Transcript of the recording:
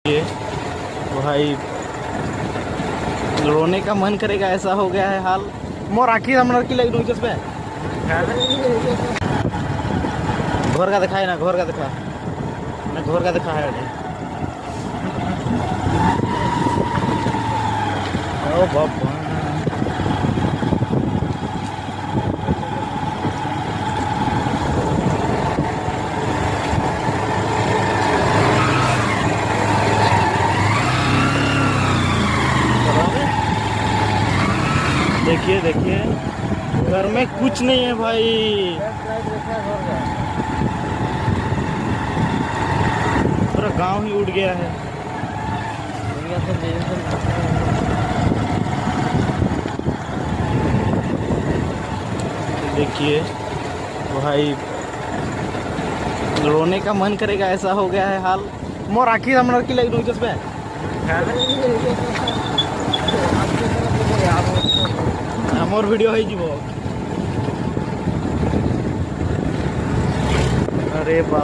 ये भाई रोने का मन करेगा, ऐसा हो गया है हाल। मोर आखिर हमरा की लग रही पे घोर का दिखाए ना, घोर का दिखा ना, घोर का दिखा है ओ बाबा। देखिए देखिए, घर में कुछ नहीं है भाई, पूरा गांव ही उड़ गया है। देखिए भाई रोने का मन करेगा, ऐसा हो गया है हाल। मोर आखिर हमरा की लग रही पे मोर वीडियो है जी। अरे बाप।